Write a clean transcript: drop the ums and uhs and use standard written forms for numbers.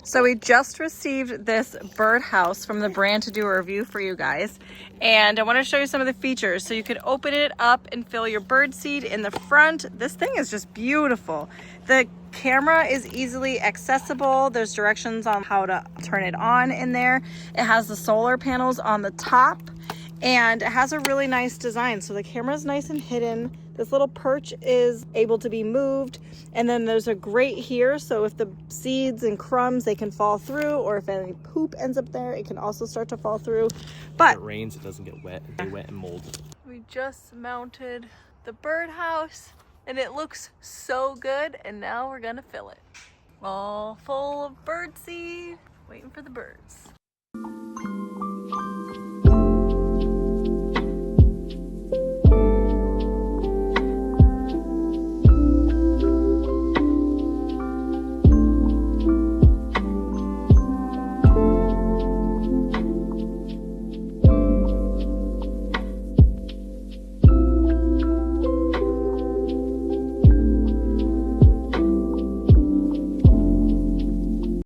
So we just received this birdhouse from the brand to do a review for you guys. And I want to show you some of the features. So you could open it up and fill your bird seed in the front. This thing is just beautiful. The camera is easily accessible. There's directions on how to turn it on in there. It has the solar panels on the top and it has a really nice design. So the camera is nice and hidden. This little perch is able to be moved. And then there's a grate here. So if the seeds and crumbs, they can fall through, or if any poop ends up there, it can also start to fall through. But if it rains, it doesn't get wet. They wet and mold. We just mounted the birdhouse and it looks so good. And now we're gonna fill it. All full of bird seed, waiting for the birds.